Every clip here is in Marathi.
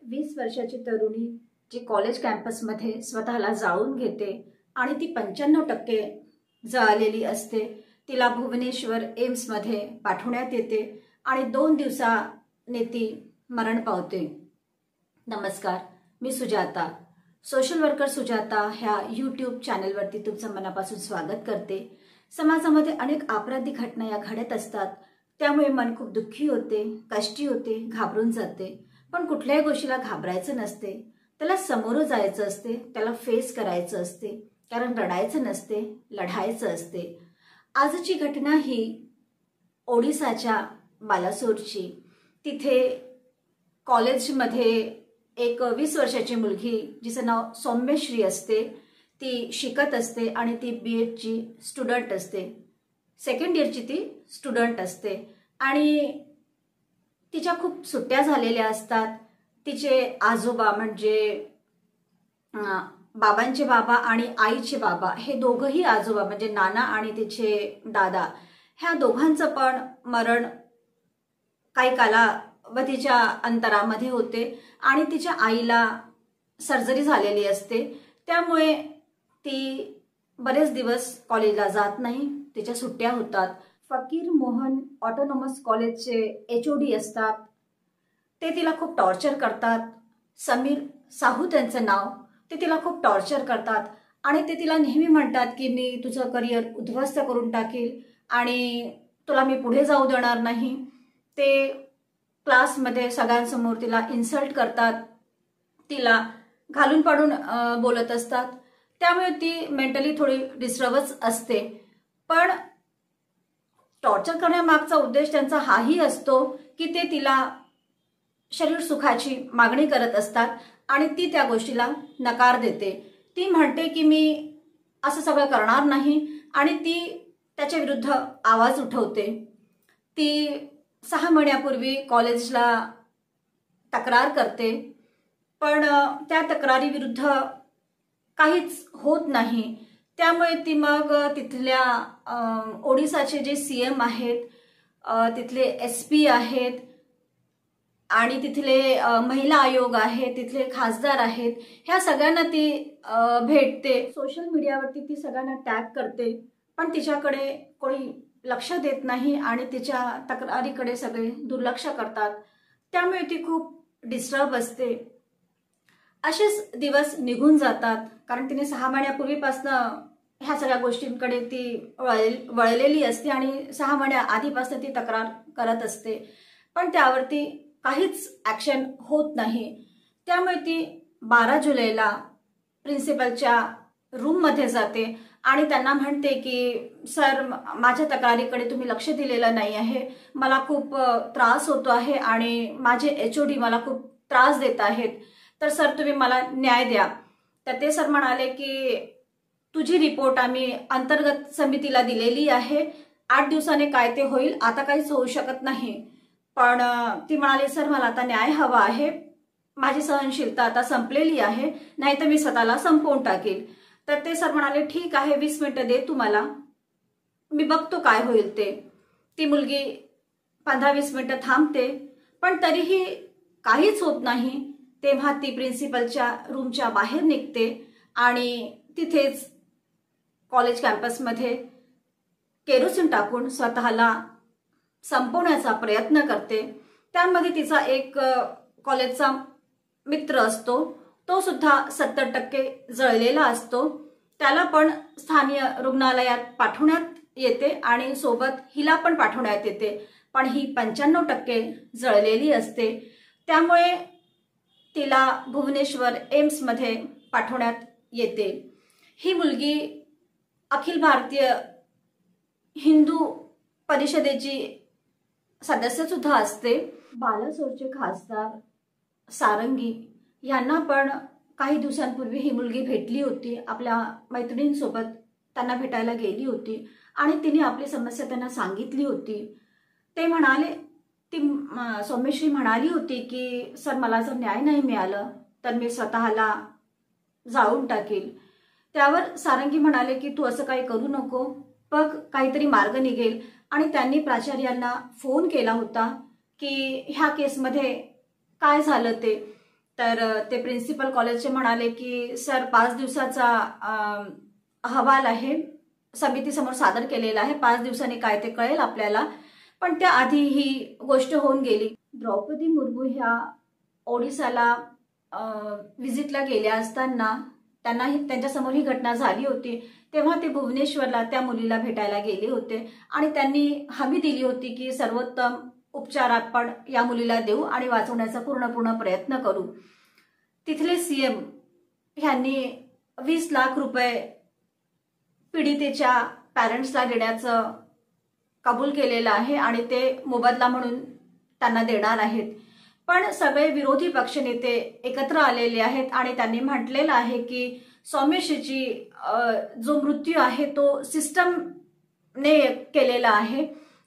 20 वर्षाची तरुणी जी कॉलेज कॅम्पसमध्ये स्वतःला जाळून घेते आणि ती 95% जळालेली असते, तिला भुवनेश्वर एम्समध्ये पाठवण्यात येते आणि 2 दिवसाने ती मरण पावते। नमस्कार, मी सुजाता, सोशल वर्कर सुजाता ह्या यूट्यूब चॅनलवरती तुमचं मनापासून स्वागत करते। समाजामध्ये अनेक आपराधिक घटना या घडत असतात, त्यामुळे मन खूप दुःखी होते, कष्टी होते, घाबरून जाते। पण कुठल्याही गोष्टीला घाबरायचं नसते, त्याला समोर जायचं असते, त्याला फेस करायचं असते, कारण रडायचं नसते, लढायचं असते। आजची घटना ही ओडिसाच्या बालासोरची। तिथे कॉलेजमध्ये एक 20 वर्षाची मुलगी जिचं नाव सौम्यश्री असते, ती शिकत असते आणि ती BEdची स्टुडंट असते, सेकंड इयरची ती स्टुडंट असते आणि तिच्या खूप सुट्ट्या झालेल्या असतात। तिचे आजोबा म्हणजे बाबांचे बाबा आणि आईचे बाबा हे दोघंही आजोबा म्हणजे नाना आणि तिचे दादा ह्या दोघांचं पण मरण काही कालावधीच्या अंतरामध्ये होते आणि तिच्या आईला सर्जरी झालेली असते, त्यामुळे ती बरेच दिवस कॉलेजला जात नाही, तिच्या सुट्ट्या होतात। फकीर मोहन ऑटोनॉमस कॉलेजचे HOD असतात, ते तिला खूप टॉर्चर करतात। समीर साहू त्यांचं नाव, ते तिला खूप टॉर्चर करतात आणि ते तिला नेहमी म्हणतात की मी तुझं करिअर उद्ध्वस्त करून टाकेल आणि तुला मी पुढे जाऊ देणार नाही। ते क्लासमध्ये सगळ्यांसमोर तिला इन्सल्ट करतात, तिला घालून पाडून बोलत असतात, त्यामुळे ती मेंटली थोडी डिस्टर्बच असते। पण टॉर्चर करण्यामागचा उद्देश त्यांचा हाही असतो की ते तिला शरीर सुखाची मागणी करत असतात आणि ती त्या गोष्टीला नकार देते। ती म्हणते की मी असं सगळं करणार नाही आणि ती त्याच्या विरुद्ध आवाज उठवते। ती 6 महिन्यापूर्वी कॉलेजला तक्रार करते, पण त्या तक्रारीविरुद्ध काहीच होत नाही, त्यामुळे ती मग तिथल्या ओडिसाचे जे CM आहेत, तिथले SP आहेत आणि तिथले महिला आयोग आहे, तिथले खासदार आहेत, ह्या सगळ्यांना ती भेटते। सोशल मीडियावरती ती सगळ्यांना टॅग करते, पण तिच्याकडे कोणी लक्ष देत नाही आणि तिच्या तक्रारीकडे सगळे दुर्लक्ष करतात, त्यामुळे ती खूप डिस्टर्ब असते। असेच दिवस निघून जातात, कारण तिने 6 महिन्यापूर्वीपासून ह्या सगळ्या गोष्टींकडे ती वळलेली असते आणि 6 महिन्या आधीपासून ती तक्रार करत असते, पण त्यावरती काहीच ॲक्शन होत नाही। त्यामुळे ती 12 जुलैला प्रिन्सिपलच्या रूममध्ये जाते आणि त्यांना म्हणते की सर, माझ्या तक्रारीकडे तुम्ही लक्ष दिलेलं नाही आहे, मला खूप त्रास होतो आहे आणि माझे HOD मला खूप त्रास देत आहेत, तर सर तुम्ही मला न्याय द्या। तर ते सर म्हणाले की तुझी रिपोर्ट आम्ही अंतर्गत समितीला दिलेली आहे, 8 दिवसाने काय ते होईल, आता काहीच होऊ शकत नाही। पण ती म्हणाली सर मला आता न्याय हवा आहे, माझी सहनशीलता आता संपलेली आहे, नाहीतर मी स्वतःला संपवून टाकेल। तर ते सर म्हणाले ठीक आहे, 20 मिनिटं दे तुम्हाला, मी बघतो काय होईल ते। ती मुलगी 15-20 मिनिटं थांबते, पण तरीही काहीच होत नाही। तेव्हा ती प्रिन्सिपलच्या रूमच्या बाहेर निघते आणि तिथेच कॉलेज कॅम्पसमध्ये केरोसिन टाकून स्वतःला संपवण्याचा प्रयत्न करते। त्यामध्ये तिचा एक कॉलेजचा मित्र असतो, तो सुद्धा 70% जळलेला असतो, त्याला पण स्थानिक रुग्णालयात पाठवण्यात येते आणि सोबत हिला पण पाठवण्यात येते, पण ही 95% जळलेली असते, त्यामुळे तिला भुवनेश्वर एम्समध्ये पाठवण्यात येते। ही मुलगी अखिल भारतीय हिंदू परिषदेची सदस्य सुद्धा असते। बालासोरचे खासदार सारंगी यांना पण काही दिवसांपूर्वी ही मुलगी भेटली होती, आपल्या मैत्रिणींसोबत त्यांना भेटायला गेली होती आणि तिने आपली समस्या त्यांना सांगितली होती। ते म्हणाले, ती सौम्यश्री म्हणाली होती की सर मला जर न्याय नाही मिळालं तर मी स्वतःला जाळून टाकेल। त्यावर सारंगी म्हणाले की तू असं काही करू नको, बघ काहीतरी मार्ग निघेल, आणि त्यांनी प्राचार्यांना फोन केला होता की ह्या केसमध्ये काय झालं ते। तर ते प्रिन्सिपल कॉलेजचे म्हणाले की सर 5 दिवसाचा अहवाल आहे, समितीसमोर सादर केलेला आहे, 5 दिवसांनी काय ते कळेल आपल्याला. पण त्याआधी ही गोष्ट होऊन गेली. द्रौपदी मुर्मू ह्या ओडिसाला व्हिजिटला गेल्या असताना त्यांच्यासमोर ही घटना झाली होती. तेव्हा ते भुवनेश्वरला त्या मुलीला भेटायला गेले होते आणि त्यांनी हमी दिली होती की सर्वोत्तम उपचार आपण या मुलीला देऊ आणि वाचवण्याचा पूर्ण प्रयत्न करू. तिथले सीएम ह्यांनी 20 लाख रुपये पीडितेच्या पॅरेंट्सला देण्याचं कबूल केलेलं आहे आणि ते मोबदला म्हणून त्यांना देणार आहेत. पण सगळे विरोधी पक्षनेते एकत्र आलेले आहेत आणि त्यांनी म्हटलेलं आहे की सौम्यशीची जो मृत्यू आहे तो सिस्टमने केलेला आहे,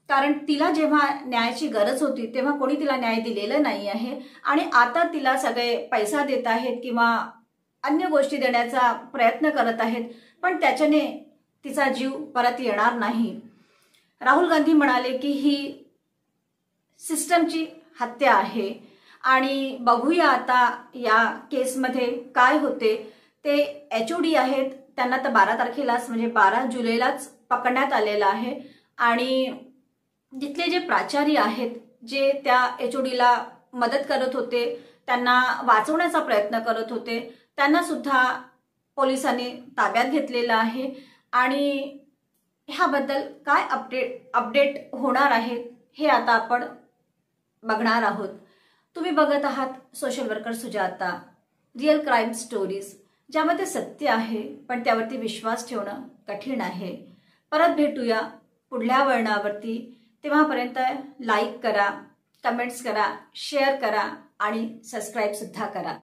कारण तिला जेव्हा न्यायाची गरज होती तेव्हा कोणी तिला न्याय दिलेला नाही आहे आणि आता तिला सगळे पैसा देत आहेत किंवा अन्य गोष्टी देण्याचा प्रयत्न करत आहेत, पण त्याच्याने तिचा जीव परत येणार नाही. राहुल गांधी म्हणाले की ही सिस्टमची हत्या आहे आणि बघूया आता या केसमध्ये काय होते. ते HOD आहेत, त्यांना तर 12 तारखेलाच म्हणजे 12 जुलैलाच पकडण्यात आलेलं आहे आणि जिथले जे प्राचार्य आहेत जे त्या HODला मदत करत होते, त्यांना वाचवण्याचा प्रयत्न करत होते, त्यांना सुद्धा पोलिसांनी ताब्यात घेतलेलं आहे आणि ह्याबद्दल काय अपडेट होणार आहे हे आता आपण बघणार आहोत. तुम्ही बघत आहात social worker Sujata, real crime stories, ज्यामध्ये सत्य आहे पण त्यावरती विश्वास ठेवणं कठीण आहे. परत भेटूया पुढल्या वळणावरती. तेव्हापर्यंत लाईक करा, कमेंट्स करा, शेअर करा आणि सबस्क्राईब सुद्धा करा.